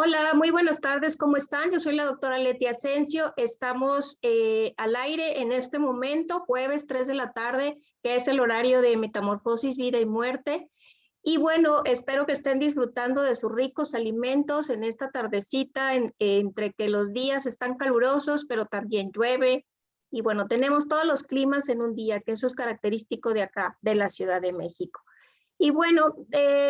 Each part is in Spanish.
Hola, muy buenas tardes, ¿cómo están? Yo soy la doctora Leti Asensio. Estamos al aire en este momento, jueves 3 de la tarde, que es el horario de Metamorfosis, Vida y Muerte. Y bueno, espero que estén disfrutando de sus ricos alimentos en esta tardecita, entre que los días están calurosos, pero también llueve. Y bueno, tenemos todos los climas en un día, que eso es característico de acá, de la Ciudad de México. Y bueno,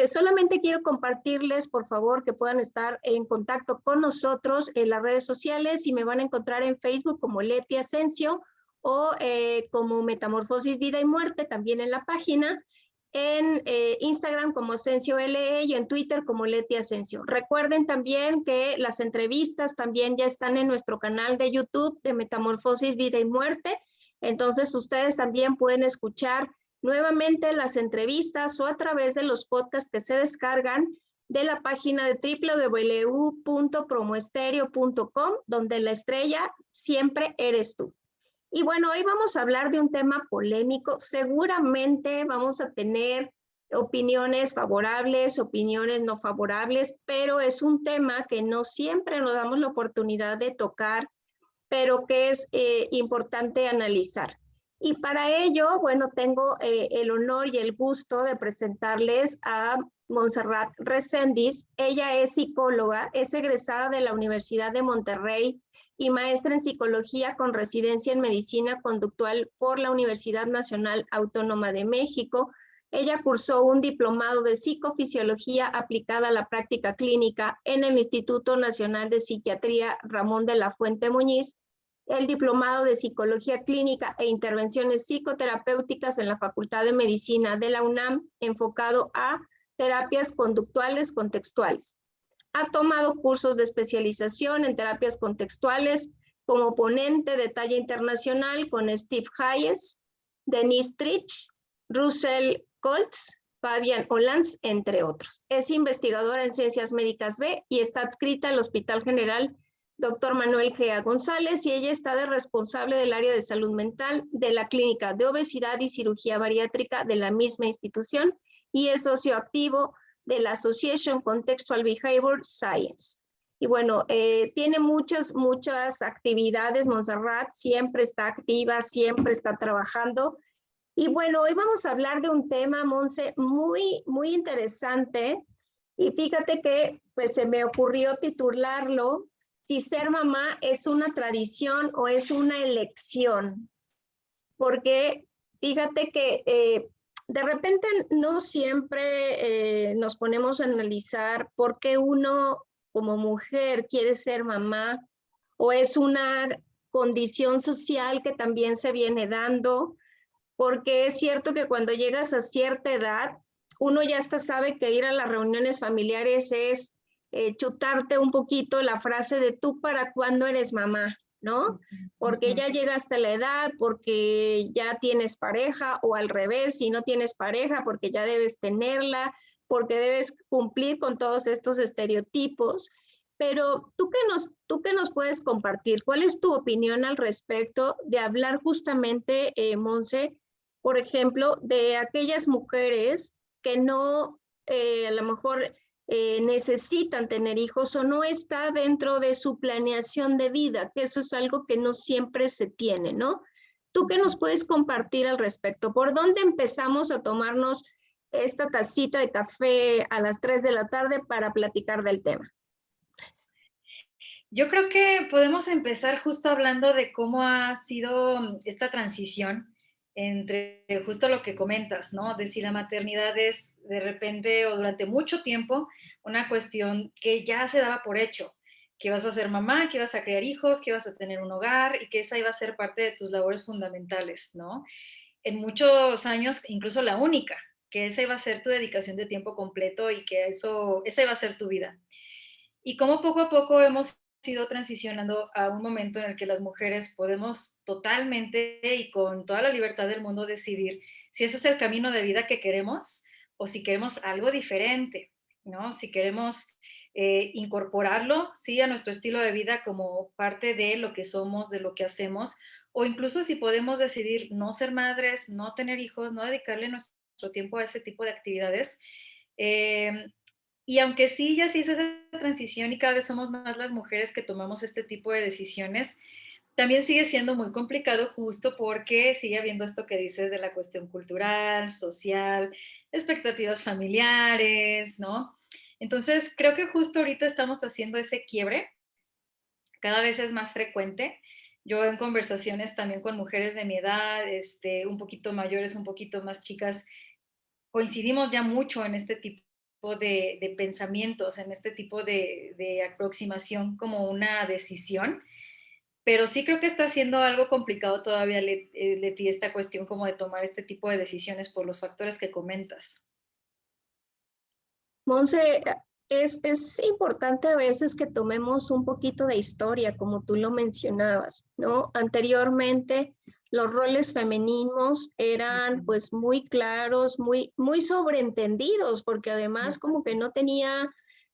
solamente quiero compartirles, por favor, que puedan estar en contacto con nosotros en las redes sociales y me van a encontrar en Facebook como Leti Asensio o como Metamorfosis, Vida y Muerte, también en la página, en Instagram como Asensio LE y en Twitter como Leti Asensio. Recuerden también que las entrevistas también ya están en nuestro canal de YouTube de Metamorfosis, Vida y Muerte. Entonces ustedes también pueden escuchar nuevamente las entrevistas o a través de los podcasts que se descargan de la página de www.promoestereo.com, donde la estrella siempre eres tú. Y bueno, hoy vamos a hablar de un tema polémico. Seguramente vamos a tener opiniones favorables, opiniones no favorables, pero es un tema que no siempre nos damos la oportunidad de tocar, pero que es importante analizar. Y para ello, bueno, tengo el honor y el gusto de presentarles a Montserrat Reséndiz. Ella es psicóloga, es egresada de la Universidad de Monterrey y maestra en psicología con residencia en medicina conductual por la Universidad Nacional Autónoma de México. Ella cursó un diplomado de psicofisiología aplicada a la práctica clínica en el Instituto Nacional de Psiquiatría Ramón de la Fuente Muñiz, el diplomado de Psicología Clínica e Intervenciones Psicoterapéuticas en la Facultad de Medicina de la UNAM, enfocado a terapias conductuales contextuales. Ha tomado cursos de especialización en terapias contextuales como ponente de talla internacional con Steve Hayes, Denise Trich, Russell Coltz, Fabian Hollands, entre otros. Es investigadora en Ciencias Médicas B y está adscrita al Hospital General Dr. Manuel G. González, y ella está de responsable del área de salud mental de la Clínica de Obesidad y Cirugía Bariátrica de la misma institución y es socio activo de la Association Contextual Behavior Science. Y bueno, tiene muchas actividades. Montserrat siempre está activa, siempre está trabajando. Y bueno, hoy vamos a hablar de un tema, Monse, muy interesante. Y fíjate que pues se me ocurrió titularlo: si ser mamá es una tradición o es una elección. Porque fíjate que de repente no siempre nos ponemos a analizar por qué uno como mujer quiere ser mamá, o es una condición social que también se viene dando, porque es cierto que cuando llegas a cierta edad, uno ya hasta sabe que ir a las reuniones familiares es chutarte un poquito la frase de tú para cuándo eres mamá, ¿no? Porque ya llegaste a la edad, porque ya tienes pareja, o al revés, si no tienes pareja, porque ya debes tenerla, porque debes cumplir con todos estos estereotipos. Pero ¿tú qué nos puedes compartir? ¿Cuál es tu opinión al respecto de hablar justamente, Monse, por ejemplo, de aquellas mujeres que no, a lo mejor necesitan tener hijos o no está dentro de su planeación de vida, que eso es algo que no siempre se tiene, ¿no? ¿Tú qué nos puedes compartir al respecto? ¿Por dónde empezamos a tomarnos esta tacita de café a las 3 de la tarde para platicar del tema? Yo creo que podemos empezar justo hablando de cómo ha sido esta transición entre justo lo que comentas, ¿no? De si la maternidad es de repente o durante mucho tiempo una cuestión que ya se daba por hecho, que vas a ser mamá, que vas a criar hijos, que vas a tener un hogar y que esa iba a ser parte de tus labores fundamentales, ¿no? En muchos años, incluso la única, que esa iba a ser tu dedicación de tiempo completo y que esa iba a ser tu vida. Y cómo poco a poco hemos ido transicionando a un momento en el que las mujeres podemos totalmente y con toda la libertad del mundo decidir si ese es el camino de vida que queremos o si queremos algo diferente, ¿no? Si queremos incorporarlo, sí, a nuestro estilo de vida como parte de lo que somos, de lo que hacemos, o incluso si podemos decidir no ser madres, no tener hijos, no dedicarle nuestro tiempo a ese tipo de actividades. Eh, Y aunque sí ya se hizo esa transición y cada vez somos más las mujeres que tomamos este tipo de decisiones, también sigue siendo muy complicado justo porque sigue habiendo esto que dices de la cuestión cultural, social, expectativas familiares, ¿no? Entonces, creo que justo ahorita estamos haciendo ese quiebre, cada vez es más frecuente. Yo en conversaciones también con mujeres de mi edad, un poquito mayores, un poquito más chicas, coincidimos ya mucho en este tipo de pensamientos, en este tipo de aproximación como una decisión, pero sí creo que está siendo algo complicado todavía, Leti, esta cuestión como de tomar este tipo de decisiones por los factores que comentas. Monse, es importante a veces que tomemos un poquito de historia, como tú lo mencionabas, ¿no? Anteriormente, los roles femeninos eran pues muy claros, muy sobreentendidos, porque además como que no tenían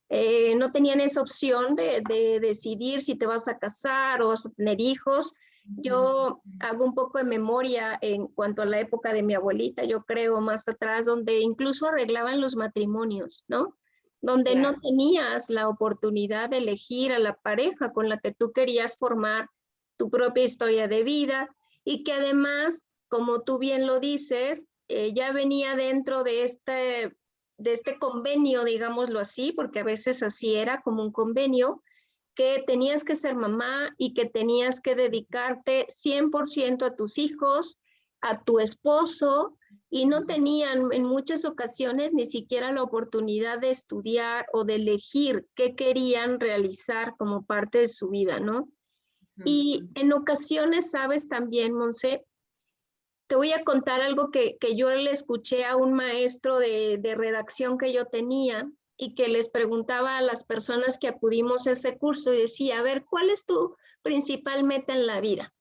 esa opción de decidir si te vas a casar o vas a tener hijos. Yo hago un poco de memoria en cuanto a la época de mi abuelita, yo creo más atrás, donde incluso arreglaban los matrimonios, ¿no? Donde no Claro. tenías la oportunidad de elegir a la pareja con la que tú querías formar tu propia historia de vida y que además, como tú bien lo dices, ya venía dentro de este convenio, digámoslo así, porque a veces así era como un convenio, que tenías que ser mamá y que tenías que dedicarte 100% a tus hijos, a tu esposo, y no tenían en muchas ocasiones ni siquiera la oportunidad de estudiar o de elegir qué querían realizar como parte de su vida, ¿no? Y en ocasiones, sabes también, Monse, te voy a contar algo que yo le escuché a un maestro de redacción que yo tenía y que les preguntaba a las personas que acudimos a ese curso y decía, a ver, ¿cuál es tu principal meta en la vida?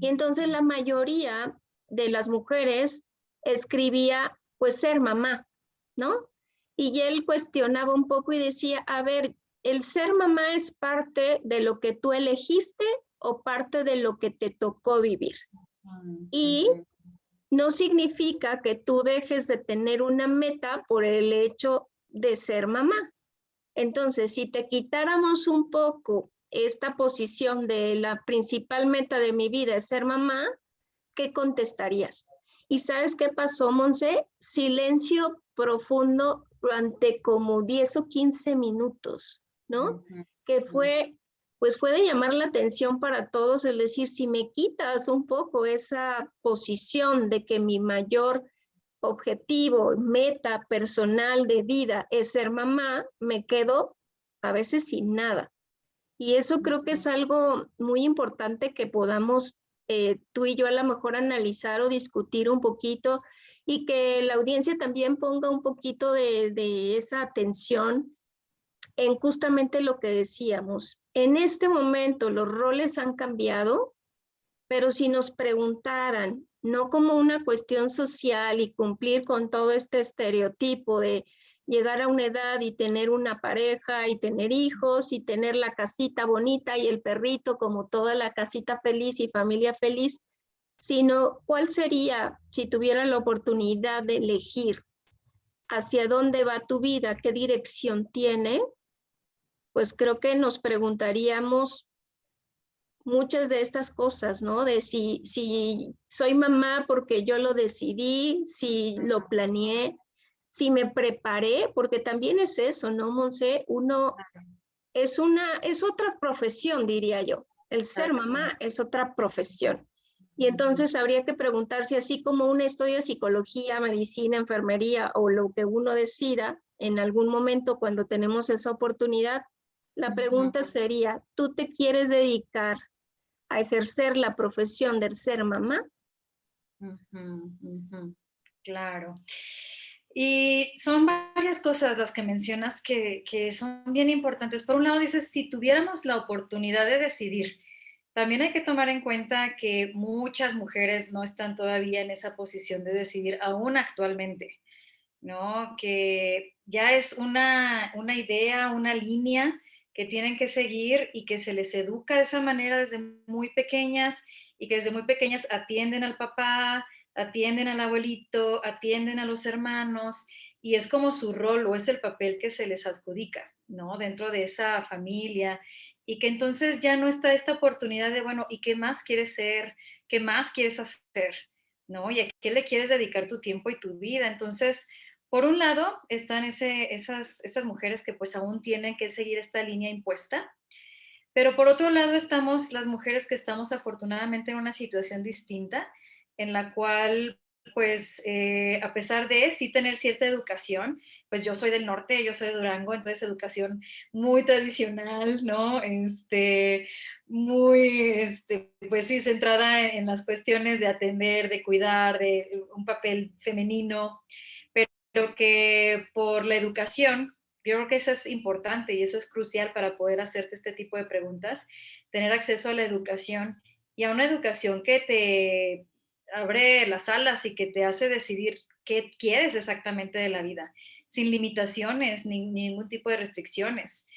Y entonces la mayoría de las mujeres escribía, pues ser mamá, ¿no? Y él cuestionaba un poco y decía, a ver, ¿el ser mamá es parte de lo que tú elegiste o parte de lo que te tocó vivir? Y no significa que tú dejes de tener una meta por el hecho de ser mamá. Entonces, si te quitáramos un poco esta posición de la principal meta de mi vida es ser mamá, ¿qué contestarías? ¿Y sabes qué pasó, Monse? Silencio profundo durante como 10 o 15 minutos, ¿no? Que pues fue de llamar la atención para todos, es decir, si me quitas un poco esa posición de que mi mayor objetivo, meta personal de vida es ser mamá, me quedo a veces sin nada. Y eso creo que es algo muy importante que podamos tú y yo a lo mejor analizar o discutir un poquito y que la audiencia también ponga un poquito de esa atención en justamente lo que decíamos. En este momento los roles han cambiado, pero si nos preguntaran, no como una cuestión social y cumplir con todo este estereotipo de llegar a una edad y tener una pareja y tener hijos y tener la casita bonita y el perrito como toda la casita feliz y familia feliz, sino cuál sería si tuviera la oportunidad de elegir hacia dónde va tu vida, qué dirección tiene, pues creo que nos preguntaríamos muchas de estas cosas, ¿no? De si soy mamá porque yo lo decidí, si lo planeé, si me preparé, porque también es eso, ¿no, Monse? Uno es otra profesión, diría yo. El ser mamá es otra profesión. Y entonces habría que preguntarse, así como uno estudia psicología, medicina, enfermería o lo que uno decida en algún momento cuando tenemos esa oportunidad, la pregunta sería, ¿tú te quieres dedicar a ejercer la profesión de ser mamá? Claro. Y son varias cosas las que mencionas que son bien importantes. Por un lado, dices, si tuviéramos la oportunidad de decidir, también hay que tomar en cuenta que muchas mujeres no están todavía en esa posición de decidir aún actualmente, ¿no? Que ya es una idea, una línea que tienen que seguir y que se les educa de esa manera desde muy pequeñas y que desde muy pequeñas atienden al papá, atienden al abuelito, atienden a los hermanos y es como su rol o es el papel que se les adjudica, ¿no? Dentro de esa familia y que entonces ya no está esta oportunidad de, bueno, ¿y qué más quieres ser? ¿Qué más quieres hacer? ¿No? ¿Y a qué le quieres dedicar tu tiempo y tu vida? Entonces, por un lado, están esas mujeres que pues aún tienen que seguir esta línea impuesta, pero por otro lado estamos las mujeres que estamos afortunadamente en una situación distinta, en la cual, pues, a pesar de sí tener cierta educación, pues yo soy del norte, yo soy de Durango, entonces educación muy tradicional, ¿no? Pues sí, centrada en las cuestiones de atender, de cuidar, de un papel femenino, pero que por la educación, yo creo que eso es importante y eso es crucial para poder hacerte este tipo de preguntas, tener acceso a la educación y a una educación que te abre las alas y que te hace decidir qué quieres exactamente de la vida, sin limitaciones ni ningún tipo de restricciones.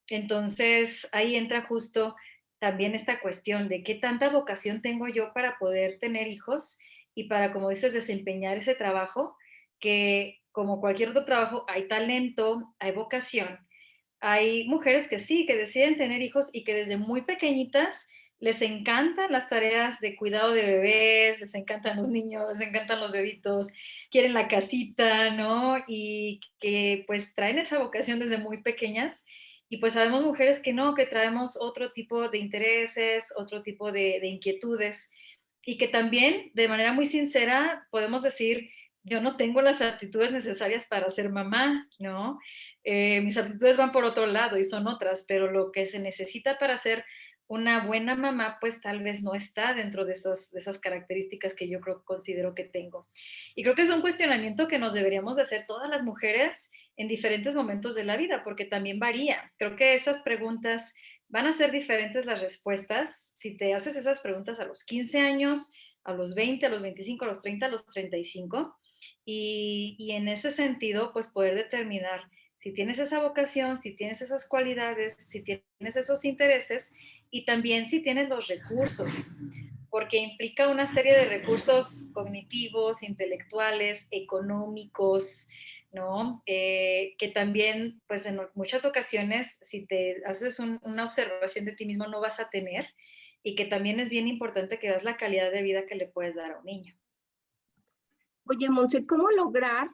Entonces, ahí entra justo también esta cuestión de qué tanta vocación tengo yo para poder tener hijos y para, como dices, desempeñar ese trabajo que como cualquier otro trabajo hay talento, hay vocación. Hay mujeres que sí, que deciden tener hijos y que desde muy pequeñitas les encantan las tareas de cuidado de bebés, les encantan los niños, les encantan los bebitos, quieren la casita, ¿no? Y que pues traen esa vocación desde muy pequeñas. Y pues sabemos mujeres que no, que traemos otro tipo de intereses, otro tipo de inquietudes y que también de manera muy sincera podemos decir, yo no tengo las aptitudes necesarias para ser mamá, ¿no? Mis aptitudes van por otro lado y son otras, pero lo que se necesita para ser una buena mamá, pues tal vez no está dentro de esas características que yo creo, considero que tengo. Y creo que es un cuestionamiento que nos deberíamos de hacer todas las mujeres en diferentes momentos de la vida, porque también varía. Creo que esas preguntas van a ser diferentes las respuestas si te haces esas preguntas a los 15 años, a los 20, a los 25, a los 30, a los 35, y en ese sentido, pues poder determinar si tienes esa vocación, si tienes esas cualidades, si tienes esos intereses y también si tienes los recursos, porque implica una serie de recursos cognitivos, intelectuales, económicos, ¿no? Que también, pues en muchas ocasiones, si te haces una observación de ti mismo, no vas a tener y que también es bien importante que veas la calidad de vida que le puedes dar a un niño. Oye, Monse, ¿cómo lograr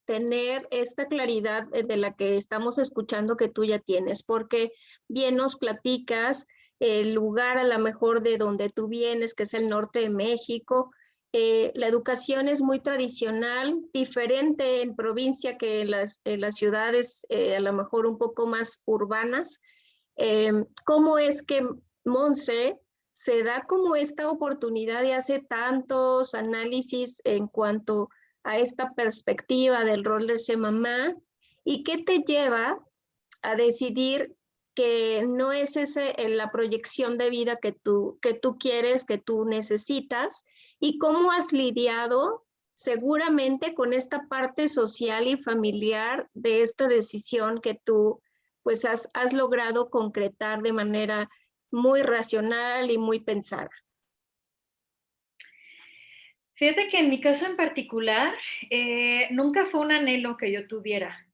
tener esta claridad de la que estamos escuchando que tú ya tienes? Porque bien nos platicas el lugar a lo mejor de donde tú vienes, que es el norte de México. La educación es muy tradicional, diferente en provincia que en las ciudades a lo mejor un poco más urbanas. ¿Cómo es que Monse se da como esta oportunidad y hace tantos análisis en cuanto a esta perspectiva del rol de ser mamá? ¿Y qué te lleva a decidir que no es ese la proyección de vida que tú quieres, que tú necesitas? ¿Y cómo has lidiado seguramente con esta parte social y familiar de esta decisión que tú pues has logrado concretar de manera muy racional y muy pensada? Fíjate que en mi caso en particular, nunca fue un anhelo que yo tuviera.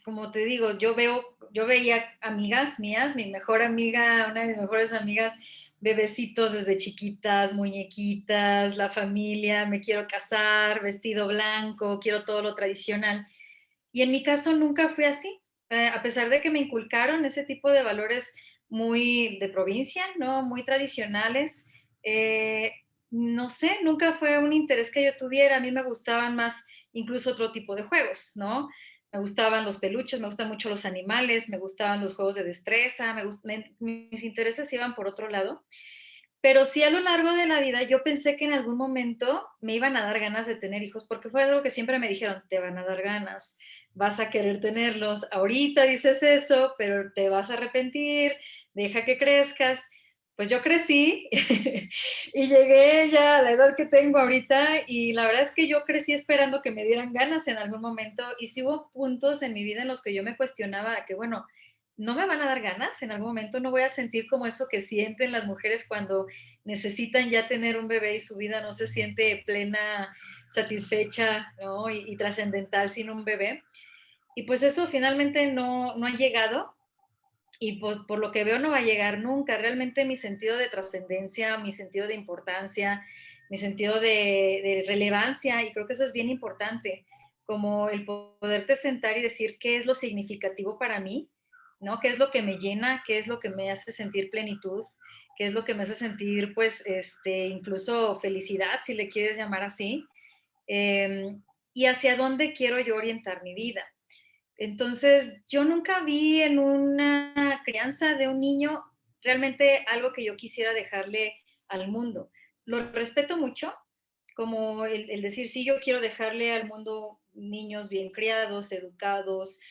Como te digo, yo veía amigas mías, mi mejor amiga, una de mis mejores amigas, bebecitos desde chiquitas, muñequitas, la familia, me quiero casar, vestido blanco, quiero todo lo tradicional. Y en mi caso nunca fui así, a pesar de que me inculcaron ese tipo de valores muy de provincia, ¿no? Muy tradicionales. eh, no sé, nunca fue un interés que yo tuviera. A mí me gustaban más incluso otro tipo de juegos, ¿no? Me gustaban los peluches, me gustan mucho los animales, me gustaban los juegos de destreza, mis intereses iban por otro lado. Pero sí a lo largo de la vida yo pensé que en algún momento me iban a dar ganas de tener hijos, porque fue algo que siempre me dijeron, te van a dar ganas, vas a querer tenerlos, ahorita dices eso, pero te vas a arrepentir, deja que crezcas. Pues yo crecí y llegué ya a la edad que tengo ahorita y la verdad es que yo crecí esperando que me dieran ganas en algún momento y sí hubo puntos en mi vida en los que yo me cuestionaba que, bueno, no me van a dar ganas, en algún momento no voy a sentir como eso que sienten las mujeres cuando necesitan ya tener un bebé y su vida no se siente plena satisfecha, ¿no? Y trascendental sin un bebé. Y pues eso finalmente no ha llegado y por lo que veo no va a llegar nunca. Realmente mi sentido de trascendencia, mi sentido de importancia, mi sentido de relevancia, y creo que eso es bien importante, como el poderte sentar y decir qué es lo significativo para mí, ¿no? ¿Qué es lo que me llena? ¿Qué es lo que me hace sentir plenitud? ¿Qué es lo que me hace sentir, pues, incluso felicidad, si le quieres llamar así? Y hacia dónde quiero yo orientar mi vida. Entonces, yo nunca vi en una crianza de un niño realmente algo que yo quisiera dejarle al mundo. Lo respeto mucho, como el decir, sí, yo quiero dejarle al mundo niños bien criados, educados,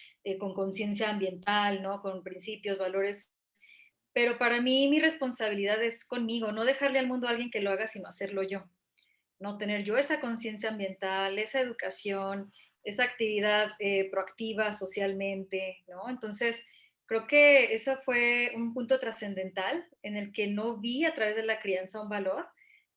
con conciencia ambiental, ¿no? Con principios, valores. Pero para mí mi responsabilidad es conmigo, no dejarle al mundo a alguien que lo haga, sino hacerlo yo. ¿No? Tener yo esa conciencia ambiental, esa educación, esa actividad proactiva socialmente, ¿no? Entonces, creo que ese fue un punto trascendental en el que no vi a través de la crianza un valor,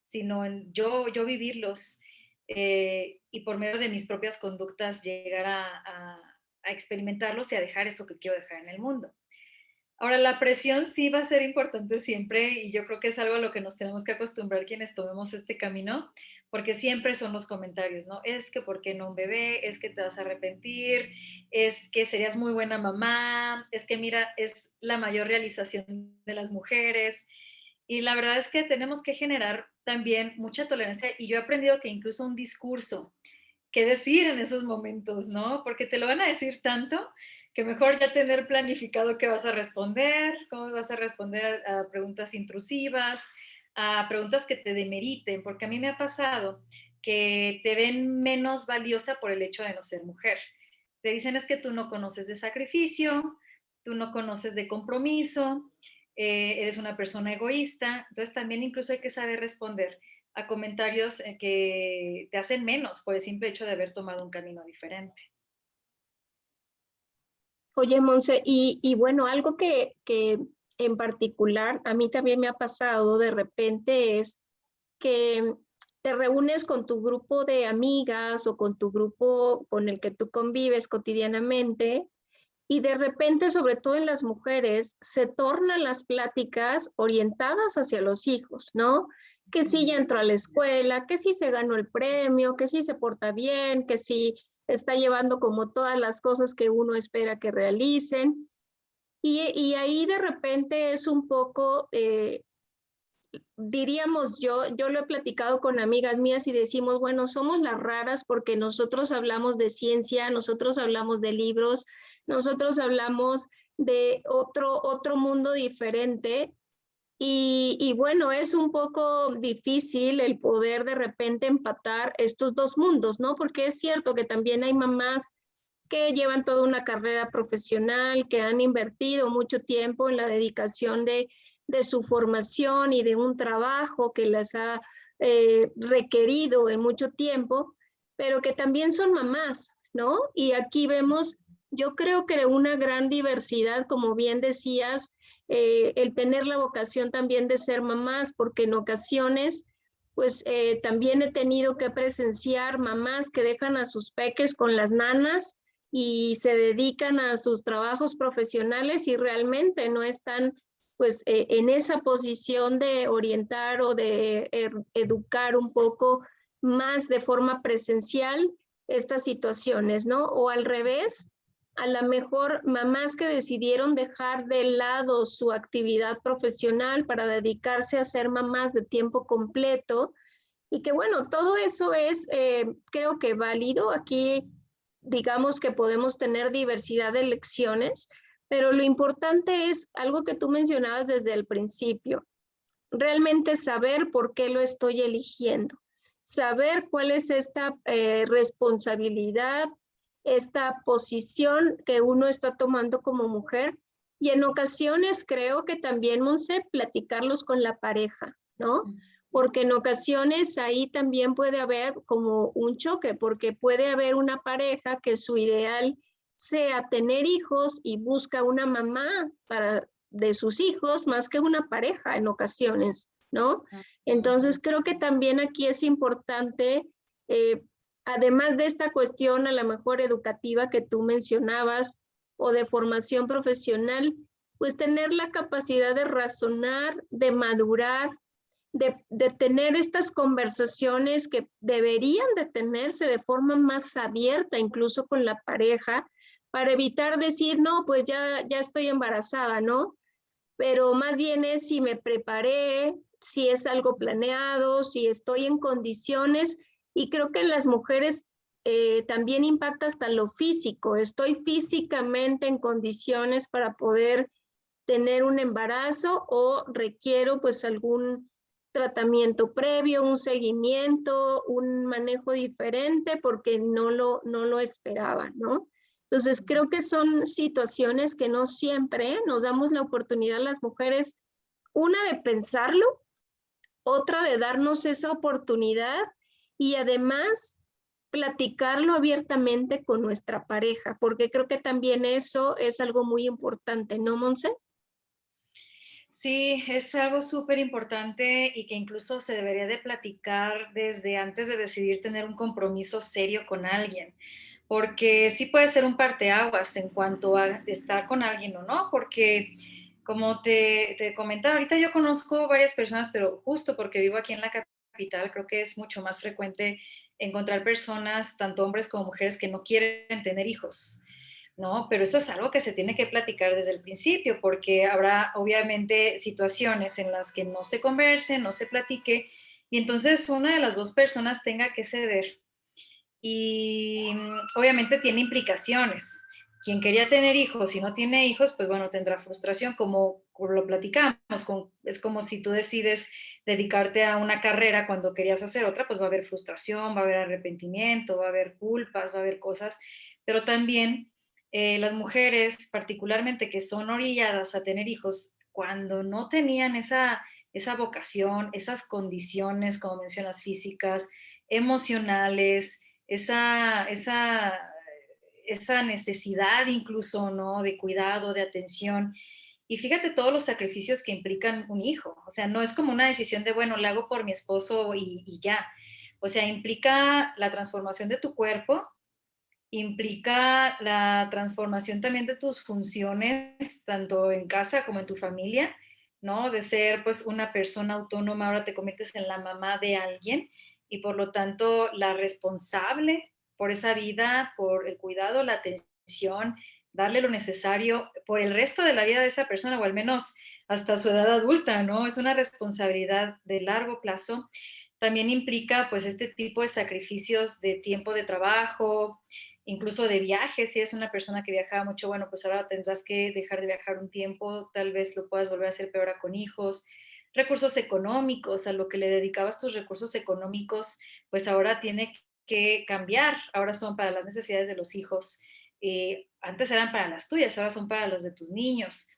sino en yo vivirlos y por medio de mis propias conductas llegar a experimentarlos y a dejar eso que quiero dejar en el mundo. Ahora, la presión sí va a ser importante siempre y yo creo que es algo a lo que nos tenemos que acostumbrar quienes tomemos este camino, porque siempre son los comentarios, ¿no? Es que ¿por qué no un bebé? Es que te vas a arrepentir, es que serías muy buena mamá, es que mira, es la mayor realización de las mujeres. Y la verdad es que tenemos que generar también mucha tolerancia y yo he aprendido que incluso un discurso qué decir en esos momentos, ¿no? Porque te lo van a decir tanto que mejor ya tener planificado qué vas a responder, cómo vas a responder a preguntas intrusivas, a preguntas que te demeriten, porque a mí me ha pasado que te ven menos valiosa por el hecho de no ser mujer. Te dicen es que tú no conoces de sacrificio, tú no conoces de compromiso, eres una persona egoísta, entonces también incluso hay que saber responder a comentarios que te hacen menos por el simple hecho de haber tomado un camino diferente. Oye, Monse, y bueno, algo que en particular a mí también me ha pasado de repente es que te reúnes con tu grupo de amigas o con tu grupo con el que tú convives cotidianamente y de repente, sobre todo en las mujeres, se tornan las pláticas orientadas hacia los hijos, ¿no? Que si ya entró a la escuela, que si se ganó el premio, que si se porta bien, que si está llevando como todas las cosas que uno espera que realicen. Y ahí de repente es un poco, diríamos yo lo he platicado con amigas mías y decimos, bueno, somos las raras porque nosotros hablamos de ciencia, nosotros hablamos de libros, nosotros hablamos de otro mundo diferente. Y bueno, es un poco difícil el poder de repente empatar estos dos mundos, ¿no? Porque es cierto que también hay mamás que llevan toda una carrera profesional, que han invertido mucho tiempo en la dedicación de su formación y de un trabajo que las ha requerido en mucho tiempo, pero que también son mamás, ¿no? Y aquí vemos, yo creo que una gran diversidad, como bien decías, el tener la vocación también de ser mamás, porque en ocasiones pues también he tenido que presenciar mamás que dejan a sus peques con las nanas y se dedican a sus trabajos profesionales y realmente no están pues en esa posición de orientar o de educar un poco más de forma presencial estas situaciones, ¿no? O al revés, a lo mejor mamás que decidieron dejar de lado su actividad profesional para dedicarse a ser mamás de tiempo completo y que bueno, todo eso es creo que válido. Aquí digamos que podemos tener diversidad de elecciones, pero lo importante es algo que tú mencionabas desde el principio, realmente saber por qué lo estoy eligiendo, saber cuál es esta responsabilidad, esta posición que uno está tomando como mujer y en ocasiones creo que también, Monse, platicarlos con la pareja, ¿no? Porque en ocasiones ahí también puede haber como un choque, porque puede haber una pareja que su ideal sea tener hijos y busca una mamá para de sus hijos más que una pareja en ocasiones, ¿no? Entonces creo que también aquí es importante además de esta cuestión a lo mejor educativa que tú mencionabas o de formación profesional, pues tener la capacidad de razonar, de madurar, de tener estas conversaciones que deberían de tenerse de forma más abierta, incluso con la pareja, para evitar decir, no, pues ya estoy embarazada, ¿no? Pero más bien es si me preparé, si es algo planeado, si estoy en condiciones, y creo que en las mujeres también impacta hasta lo físico, estoy físicamente en condiciones para poder tener un embarazo o requiero pues algún tratamiento previo, un seguimiento, un manejo diferente porque no lo esperaba, ¿no? Entonces creo que son situaciones que no siempre nos damos la oportunidad las mujeres, una de pensarlo, otra de darnos esa oportunidad y además platicarlo abiertamente con nuestra pareja, porque creo que también eso es algo muy importante, ¿no, Monse? Sí, es algo súper importante y que incluso se debería de platicar desde antes de decidir tener un compromiso serio con alguien, porque sí puede ser un parteaguas en cuanto a estar con alguien o no, porque como te comentaba, ahorita yo conozco varias personas, pero justo porque vivo aquí en la capital, creo que es mucho más frecuente encontrar personas, tanto hombres como mujeres, que no quieren tener hijos. ¿No? Pero eso es algo que se tiene que platicar desde el principio, porque habrá obviamente situaciones en las que no se converse, no se platique, y entonces una de las dos personas tenga que ceder. Y obviamente tiene implicaciones. Quien quería tener hijos y no tiene hijos, pues bueno, tendrá frustración, como lo platicamos. Es como si tú decides dedicarte a una carrera cuando querías hacer otra, pues va a haber frustración, va a haber arrepentimiento, va a haber culpas, va a haber cosas, pero también las mujeres, particularmente que son orilladas a tener hijos, cuando no tenían esa vocación, esas condiciones, como mencionas, físicas, emocionales, esa necesidad incluso, ¿no? De cuidado, de atención. Y fíjate todos los sacrificios que implican un hijo. O sea, no es como una decisión de, bueno, lo hago por mi esposo y ya. O sea, implica la transformación de tu cuerpo, implica la transformación también de tus funciones, tanto en casa como en tu familia, ¿no? De ser pues una persona autónoma, ahora te conviertes en la mamá de alguien y por lo tanto la responsable por esa vida, por el cuidado, la atención, darle lo necesario por el resto de la vida de esa persona o al menos hasta su edad adulta, ¿no? Es una responsabilidad de largo plazo. También implica pues este tipo de sacrificios de tiempo de trabajo, incluso de viajes. Si es una persona que viajaba mucho, bueno, pues ahora tendrás que dejar de viajar un tiempo, tal vez lo puedas volver a hacer peor con hijos. Recursos económicos, a lo que le dedicabas tus recursos económicos, pues ahora tiene que cambiar, ahora son para las necesidades de los hijos. Antes eran para las tuyas, ahora son para los de tus niños.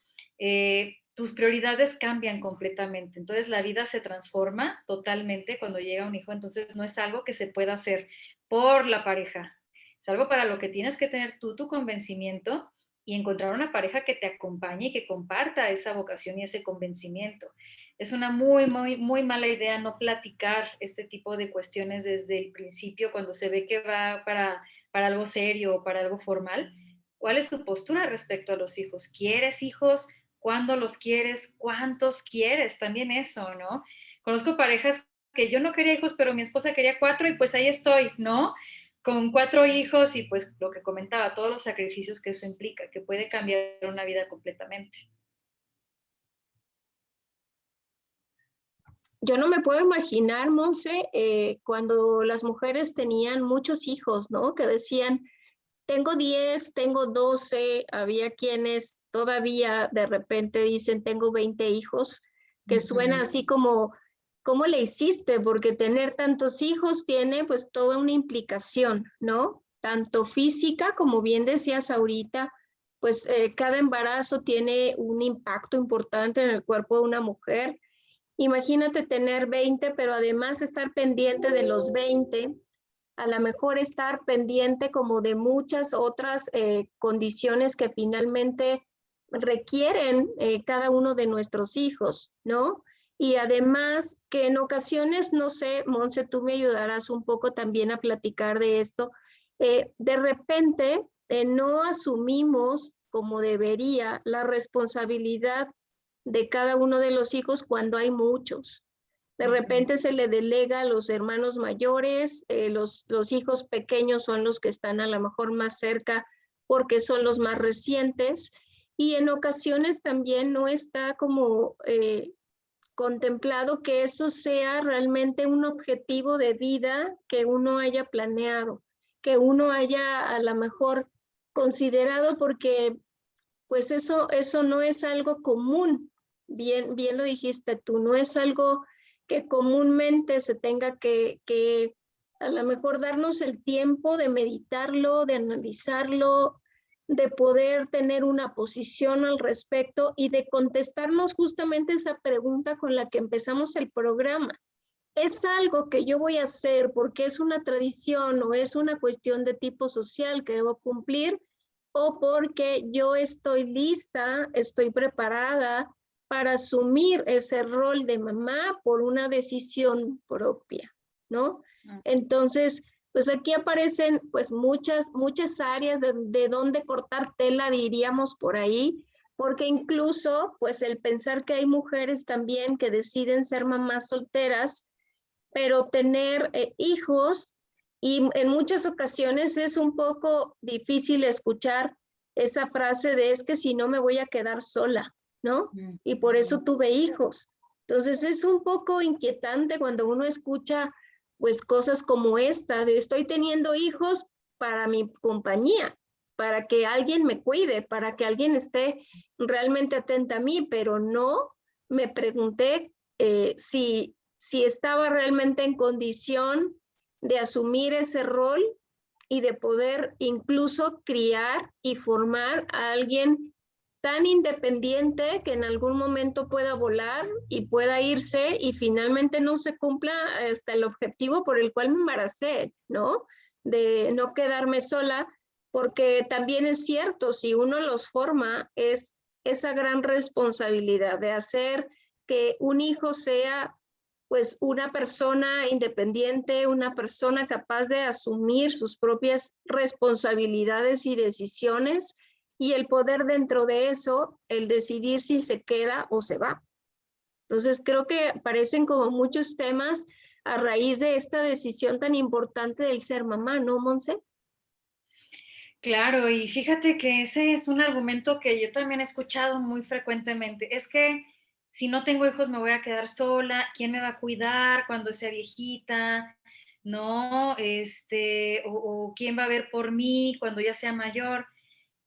Tus prioridades cambian completamente, entonces la vida se transforma totalmente cuando llega un hijo, entonces no es algo que se pueda hacer por la pareja, es algo para lo que tienes que tener tú tu convencimiento y encontrar una pareja que te acompañe y que comparta esa vocación y ese convencimiento. Es una muy mala idea no platicar este tipo de cuestiones desde el principio cuando se ve que va para algo serio o para algo formal. ¿Cuál es tu postura respecto a los hijos? ¿Quieres hijos? ¿Cuándo los quieres? ¿Cuántos quieres? También eso, ¿no? Conozco parejas que yo no quería hijos, pero mi esposa quería 4 y pues ahí estoy, ¿no? Con 4 hijos y pues lo que comentaba, todos los sacrificios que eso implica, que puede cambiar una vida completamente. Yo no me puedo imaginar, Monse, cuando las mujeres tenían muchos hijos, ¿no? Que decían, tengo 10, tengo 12, había quienes todavía de repente dicen, tengo 20 hijos, que suena así como, ¿cómo le hiciste? Porque tener tantos hijos tiene pues toda una implicación, ¿no? Tanto física, como bien decías ahorita, pues cada embarazo tiene un impacto importante en el cuerpo de una mujer. Imagínate tener 20, pero además estar pendiente de los 20, a lo mejor estar pendiente como de muchas otras condiciones que finalmente requieren cada uno de nuestros hijos, ¿no? Y además que en ocasiones, no sé, Monse, tú me ayudarás un poco también a platicar de esto, de repente no asumimos como debería la responsabilidad de cada uno de los hijos cuando hay muchos. De repente se le delega a los hermanos mayores, los hijos pequeños son los que están a lo mejor más cerca porque son los más recientes y en ocasiones también no está como contemplado que eso sea realmente un objetivo de vida que uno haya planeado, que uno haya a lo mejor considerado porque pues eso no es algo común. Bien lo dijiste tú, no es algo que comúnmente se tenga que a lo mejor darnos el tiempo de meditarlo, de analizarlo, de poder tener una posición al respecto y de contestarnos justamente esa pregunta con la que empezamos el programa. ¿Es algo que yo voy a hacer porque es una tradición o es una cuestión de tipo social que debo cumplir? ¿O porque yo estoy lista, estoy preparada para asumir ese rol de mamá por una decisión propia, ¿no? Entonces, pues aquí aparecen pues muchas áreas de dónde cortar tela, diríamos por ahí, porque incluso pues el pensar que hay mujeres también que deciden ser mamás solteras, pero tener hijos y en muchas ocasiones es un poco difícil escuchar esa frase de es que si no me voy a quedar sola, ¿no? Y por eso tuve hijos. Entonces es un poco inquietante cuando uno escucha pues cosas como esta de estoy teniendo hijos para mi compañía, para que alguien me cuide, para que alguien esté realmente atenta a mí, pero no me pregunté si estaba realmente en condición de asumir ese rol y de poder incluso criar y formar a alguien tan independiente que en algún momento pueda volar y pueda irse y finalmente no se cumpla hasta el objetivo por el cual me embaracé, ¿no? De no quedarme sola, porque también es cierto, si uno los forma, es esa gran responsabilidad de hacer que un hijo sea pues una persona independiente, una persona capaz de asumir sus propias responsabilidades y decisiones y el poder dentro de eso, el decidir si se queda o se va. Entonces creo que aparecen como muchos temas a raíz de esta decisión tan importante del ser mamá, ¿no, Monse? Claro, y fíjate que ese es un argumento que yo también he escuchado muy frecuentemente. Es que si no tengo hijos me voy a quedar sola, ¿quién me va a cuidar cuando sea viejita? ¿No? O quién va a ver por mí cuando ya sea mayor.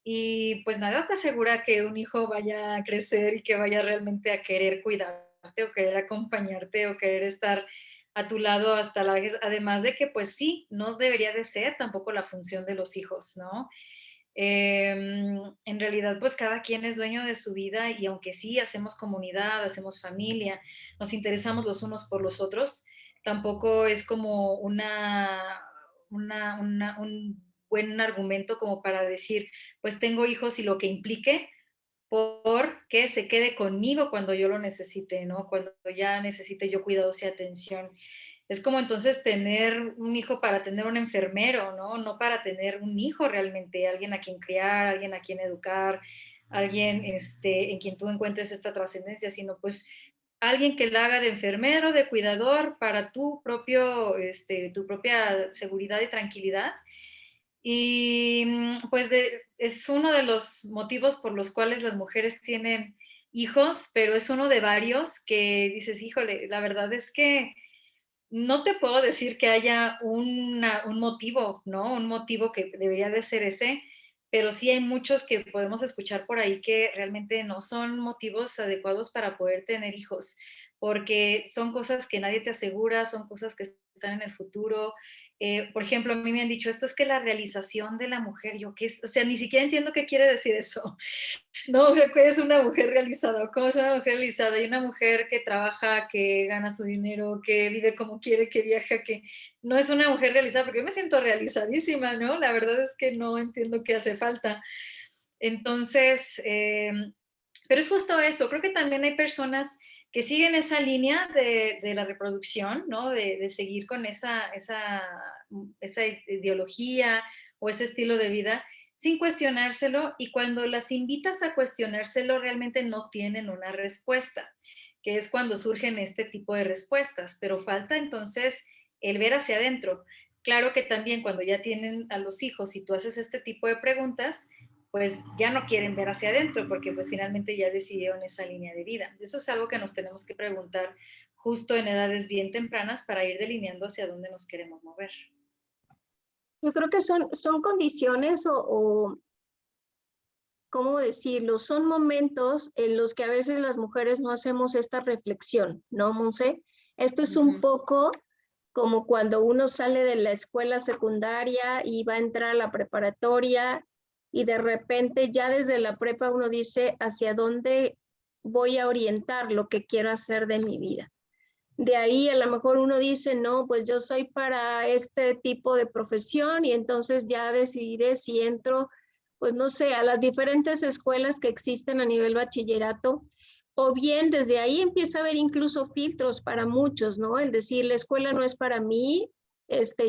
Y pues nada te asegura que un hijo vaya a crecer y que vaya realmente a querer cuidarte o querer acompañarte o querer estar a tu lado hasta la vejez. Además de que, pues sí, no debería de ser tampoco la función de los hijos, ¿no? En realidad, pues cada quien es dueño de su vida y aunque sí hacemos comunidad, hacemos familia, nos interesamos los unos por los otros, tampoco es como un buen argumento como para decir, pues tengo hijos y lo que implique porque se quede conmigo cuando yo lo necesite, ¿no? Cuando ya necesite yo cuidados y atención. Es como entonces tener un hijo para tener un enfermero, ¿no? No para tener un hijo realmente, alguien a quien criar, alguien a quien educar, alguien en quien tú encuentres esta trascendencia, sino pues alguien que la haga de enfermero, de cuidador para tu propia seguridad y tranquilidad. Y pues es uno de los motivos por los cuales las mujeres tienen hijos, pero es uno de varios que dices, híjole, la verdad es que no te puedo decir que haya un motivo, ¿no? Un motivo que debería de ser ese, pero sí hay muchos que podemos escuchar por ahí que realmente no son motivos adecuados para poder tener hijos, porque son cosas que nadie te asegura, son cosas que están en el futuro. Por ejemplo, a mí me han dicho, esto es que la realización de la mujer, yo qué es, o sea, ni siquiera entiendo qué quiere decir eso. No, ¿qué es una mujer realizada? ¿Cómo es una mujer realizada? Hay una mujer que trabaja, que gana su dinero, que vive como quiere, que viaja, que no es una mujer realizada, porque yo me siento realizadísima, ¿no? La verdad es que no entiendo qué hace falta. Entonces, pero es justo eso, creo que también hay personas que siguen esa línea de la reproducción, ¿no? De seguir con esa ideología o ese estilo de vida sin cuestionárselo, y cuando las invitas a cuestionárselo realmente no tienen una respuesta, que es cuando surgen este tipo de respuestas, pero falta entonces el ver hacia adentro. Claro que también cuando ya tienen a los hijos y tú haces este tipo de preguntas, pues ya no quieren ver hacia adentro porque pues finalmente ya decidieron esa línea de vida. Eso es algo que nos tenemos que preguntar justo en edades bien tempranas para ir delineando hacia dónde nos queremos mover. Yo creo que son condiciones o, ¿cómo decirlo? Son momentos en los que a veces las mujeres no hacemos esta reflexión, ¿no, Monse? Esto es un poco como cuando uno sale de la escuela secundaria y va a entrar a la preparatoria y de repente ya desde la prepa uno dice hacia dónde voy a orientar lo que quiero hacer de mi vida. De ahí a lo mejor uno dice, no, pues yo soy para este tipo de profesión y entonces ya decidiré si entro, pues no sé, a las diferentes escuelas que existen a nivel bachillerato, o bien desde ahí empieza a haber incluso filtros para muchos, ¿no? El decir, la escuela no es para mí,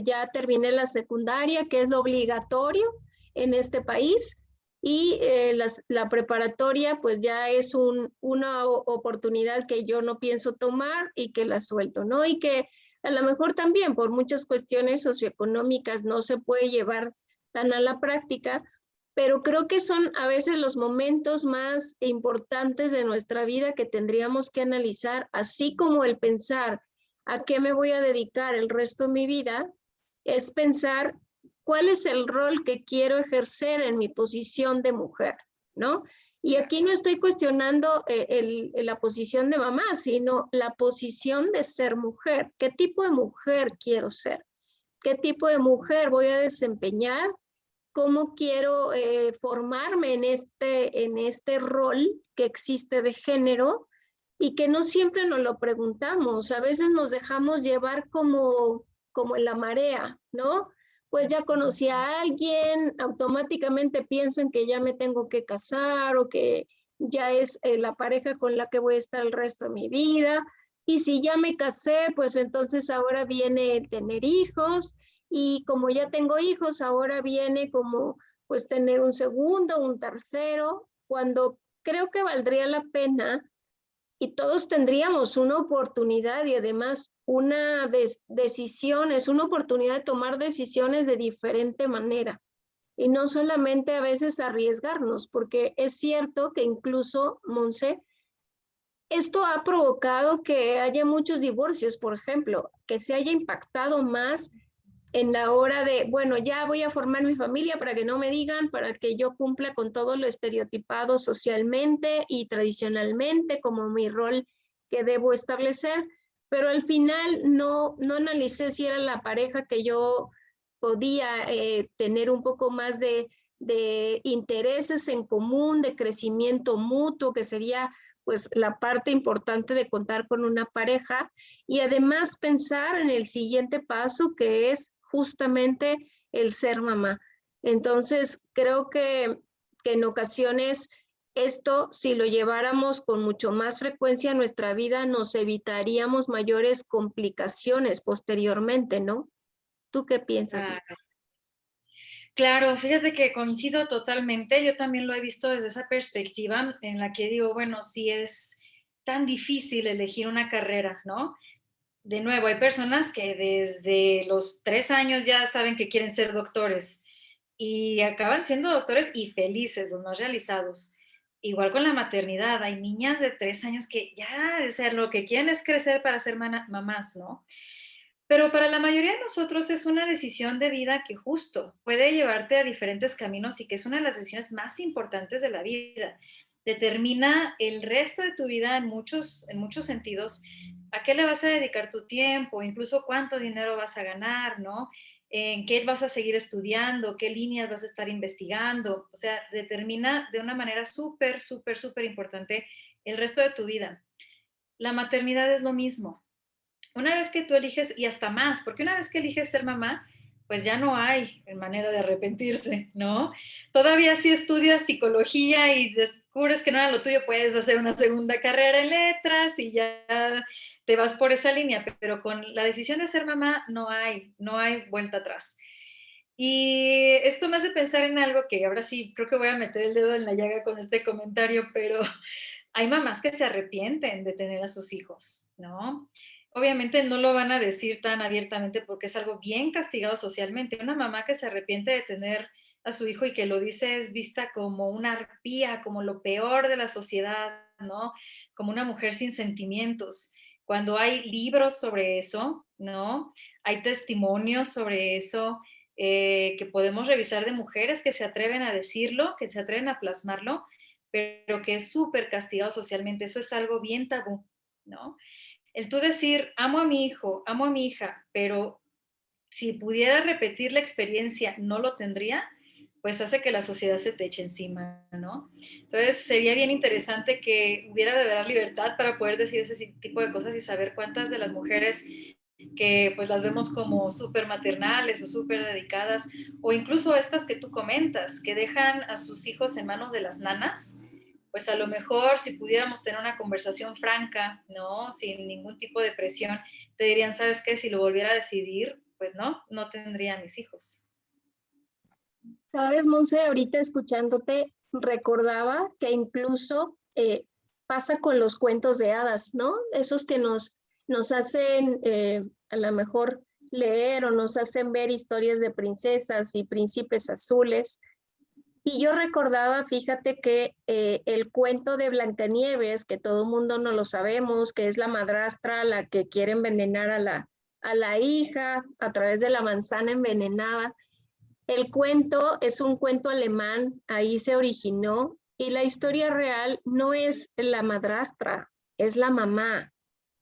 ya terminé la secundaria, que es lo obligatorio en este país, y la preparatoria pues ya es una oportunidad que yo no pienso tomar y que la suelto, ¿no? Y que a lo mejor también por muchas cuestiones socioeconómicas no se puede llevar tan a la práctica, pero creo que son a veces los momentos más importantes de nuestra vida que tendríamos que analizar, así como el pensar a qué me voy a dedicar el resto de mi vida, es pensar cuál es el rol que quiero ejercer en mi posición de mujer, ¿no? Y aquí no estoy cuestionando la posición de mamá, sino la posición de ser mujer. ¿Qué tipo de mujer quiero ser? ¿Qué tipo de mujer voy a desempeñar? ¿Cómo quiero formarme en este rol que existe de género? Y que no siempre nos lo preguntamos. A veces nos dejamos llevar como en la marea, ¿no? Pues ya conocí a alguien, automáticamente pienso en que ya me tengo que casar o que ya es la pareja con la que voy a estar el resto de mi vida. Y si ya me casé, pues entonces ahora viene el tener hijos. Y como ya tengo hijos, ahora viene como pues tener un segundo, un tercero, cuando creo que valdría la pena y todos tendríamos una oportunidad y además una decisión, es una oportunidad de tomar decisiones de diferente manera y no solamente a veces arriesgarnos, porque es cierto que incluso, Monse, esto ha provocado que haya muchos divorcios, por ejemplo, que se haya impactado más en la hora de, bueno, ya voy a formar mi familia para que no me digan, para que yo cumpla con todo lo estereotipado socialmente y tradicionalmente como mi rol que debo establecer, pero al final no analicé si era la pareja que yo podía tener un poco más de intereses en común, de crecimiento mutuo, que sería pues la parte importante de contar con una pareja y además pensar en el siguiente paso que es justamente el ser mamá. Entonces, creo que en ocasiones esto, si lo lleváramos con mucho más frecuencia en nuestra vida, nos evitaríamos mayores complicaciones posteriormente, ¿no? ¿Tú qué piensas? Ah, claro, fíjate que coincido totalmente. Yo también lo he visto desde esa perspectiva en la que digo, bueno, si es tan difícil elegir una carrera, ¿no? De nuevo, hay personas que desde los 3 años ya saben que quieren ser doctores y acaban siendo doctores y felices, los más realizados. Igual con la maternidad, hay niñas de 3 años que ya, o sea, lo que quieren es crecer para ser mamás, ¿no? Pero para la mayoría de nosotros es una decisión de vida que justo puede llevarte a diferentes caminos y que es una de las decisiones más importantes de la vida. Determina el resto de tu vida en muchos sentidos. ¿A qué le vas a dedicar tu tiempo? Incluso cuánto dinero vas a ganar, ¿no? En qué vas a seguir estudiando, qué líneas vas a estar investigando. O sea, determina de una manera súper, súper, súper importante el resto de tu vida. La maternidad es lo mismo. Una vez que tú eliges, y hasta más, porque una vez que eliges ser mamá, pues ya no hay manera de arrepentirse, ¿no? Todavía si estudias psicología y descubres que no era lo tuyo, puedes hacer una segunda carrera en letras y ya te vas por esa línea, pero con la decisión de ser mamá no hay vuelta atrás. Y esto me hace pensar en algo que ahora sí creo que voy a meter el dedo en la llaga con este comentario, pero hay mamás que se arrepienten de tener a sus hijos, ¿no? Obviamente no lo van a decir tan abiertamente porque es algo bien castigado socialmente. Una mamá que se arrepiente de tener a su hijo y que lo dice es vista como una arpía, como lo peor de la sociedad, ¿no? Como una mujer sin sentimientos. Cuando hay libros sobre eso, ¿no? Hay testimonios sobre eso que podemos revisar de mujeres que se atreven a decirlo, que se atreven a plasmarlo, pero que es súper castigado socialmente. Eso es algo bien tabú, ¿no? El tú decir, amo a mi hijo, amo a mi hija, pero si pudiera repetir la experiencia, no lo tendría, pues hace que la sociedad se te eche encima, ¿no? Entonces sería bien interesante que hubiera de verdad libertad para poder decir ese tipo de cosas y saber cuántas de las mujeres que pues las vemos como súper maternales o súper dedicadas, o incluso estas que tú comentas, que dejan a sus hijos en manos de las nanas, pues a lo mejor si pudiéramos tener una conversación franca, ¿no? Sin ningún tipo de presión, te dirían, ¿sabes qué? Si lo volviera a decidir, pues no tendría mis hijos. Sabes, Monse, ahorita escuchándote, recordaba que incluso pasa con los cuentos de hadas, ¿no? Esos que nos hacen a lo mejor leer o nos hacen ver historias de princesas y príncipes azules. Y yo recordaba, fíjate que el cuento de Blancanieves, que todo el mundo no lo sabemos, que es la madrastra la que quiere envenenar a la hija a través de la manzana envenenada. El cuento es un cuento alemán, ahí se originó, y la historia real no es la madrastra, es la mamá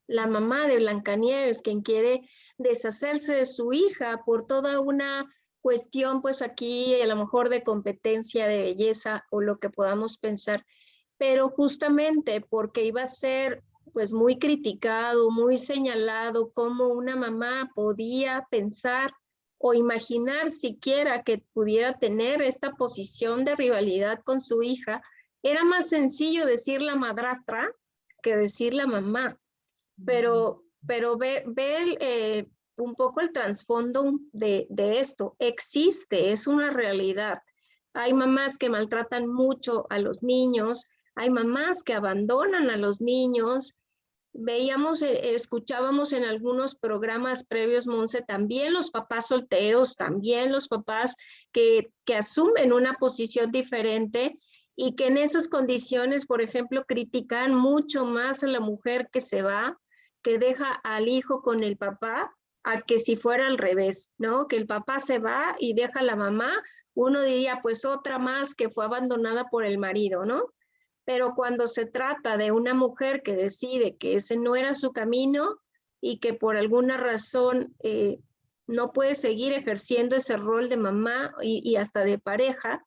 de Blancanieves, quien quiere deshacerse de su hija por toda una cuestión, pues aquí a lo mejor de competencia, de belleza o lo que podamos pensar, pero justamente porque iba a ser pues muy criticado, muy señalado, cómo una mamá podía pensar o imaginar siquiera que pudiera tener esta posición de rivalidad con su hija, era más sencillo decir la madrastra que decir la mamá, pero ve un poco el trasfondo de esto. Existe, es una realidad. Hay mamás que maltratan mucho a los niños, hay mamás que abandonan a los niños. Veíamos, escuchábamos en algunos programas previos, Monse, también los papás solteros, también los papás que asumen una posición diferente y que en esas condiciones, por ejemplo, critican mucho más a la mujer que se va, que deja al hijo con el papá, a que si fuera al revés, ¿no? Que el papá se va y deja a la mamá, uno diría, pues otra más que fue abandonada por el marido, ¿no? Pero cuando se trata de una mujer que decide que ese no era su camino y que por alguna razón no puede seguir ejerciendo ese rol de mamá y hasta de pareja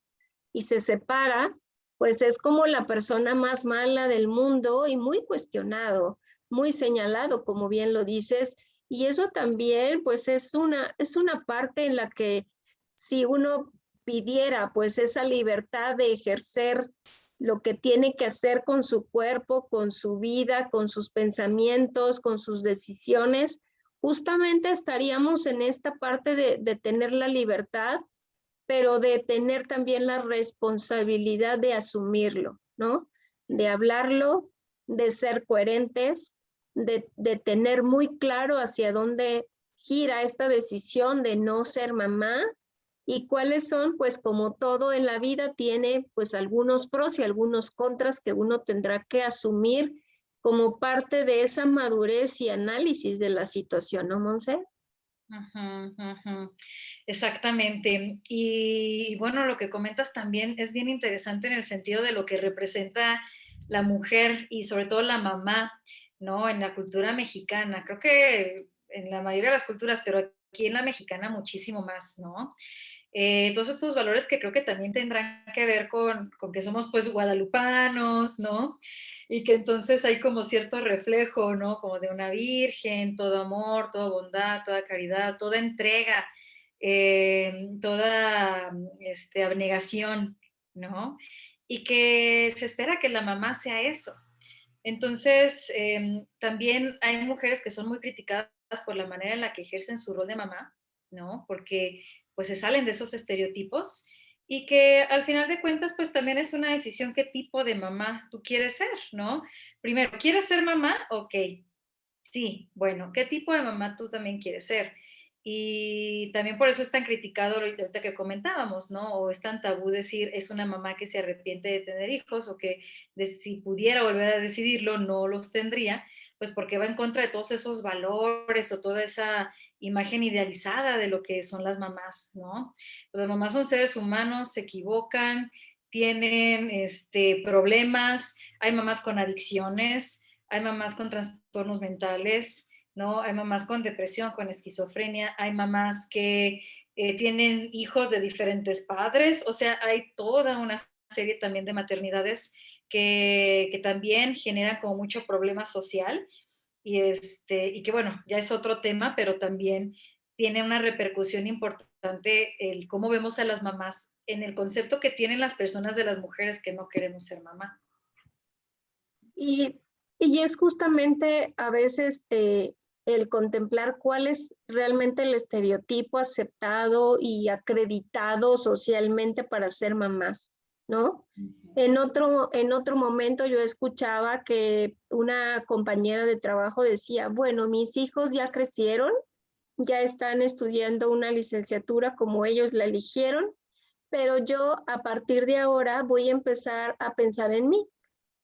y se separa, pues es como la persona más mala del mundo y muy cuestionado, muy señalado, como bien lo dices. Y eso también, pues es una parte en la que si uno pidiera pues esa libertad de ejercer lo que tiene que hacer con su cuerpo, con su vida, con sus pensamientos, con sus decisiones, justamente estaríamos en esta parte de tener la libertad, pero de tener también la responsabilidad de asumirlo, ¿no? De hablarlo, de ser coherentes, de tener muy claro hacia dónde gira esta decisión de no ser mamá y cuáles son, pues como todo en la vida tiene pues algunos pros y algunos contras que uno tendrá que asumir como parte de esa madurez y análisis de la situación, ¿no, Monse? Ujú, ujú. Exactamente. Y bueno, lo que comentas también es bien interesante en el sentido de lo que representa la mujer y sobre todo la mamá, ¿no? En la cultura mexicana. Creo que en la mayoría de las culturas, pero aquí en la mexicana muchísimo más, ¿no? Todos estos valores que creo que también tendrán que ver con que somos pues guadalupanos, ¿no? Y que entonces hay como cierto reflejo, ¿no? Como de una virgen, todo amor, toda bondad, toda caridad, toda entrega, toda abnegación, ¿no? Y que se espera que la mamá sea eso. Entonces, también hay mujeres que son muy criticadas por la manera en la que ejercen su rol de mamá, ¿no? Porque pues se salen de esos estereotipos y que al final de cuentas pues también es una decisión qué tipo de mamá tú quieres ser, ¿no? Primero, ¿quieres ser mamá? Ok, sí, bueno, ¿qué tipo de mamá tú también quieres ser? Y también por eso es tan criticado ahorita que comentábamos, ¿no? O es tan tabú decir es una mamá que se arrepiente de tener hijos o que si pudiera volver a decidirlo no los tendría, pues porque va en contra de todos esos valores o toda esa imagen idealizada de lo que son las mamás, ¿no? Pues las mamás son seres humanos, se equivocan, tienen problemas, hay mamás con adicciones, hay mamás con trastornos mentales, ¿no? Hay mamás con depresión, con esquizofrenia, hay mamás que tienen hijos de diferentes padres, o sea, hay toda una serie también de maternidades que también generan como mucho problema social y que bueno, ya es otro tema, pero también tiene una repercusión importante el cómo vemos a las mamás en el concepto que tienen las personas de las mujeres que no queremos ser mamá. Y, y es justamente a veces el contemplar cuál es realmente el estereotipo aceptado y acreditado socialmente para ser mamás, ¿no? En otro momento yo escuchaba que una compañera de trabajo decía, bueno, mis hijos ya crecieron, ya están estudiando una licenciatura como ellos la eligieron, pero yo a partir de ahora voy a empezar a pensar en mí.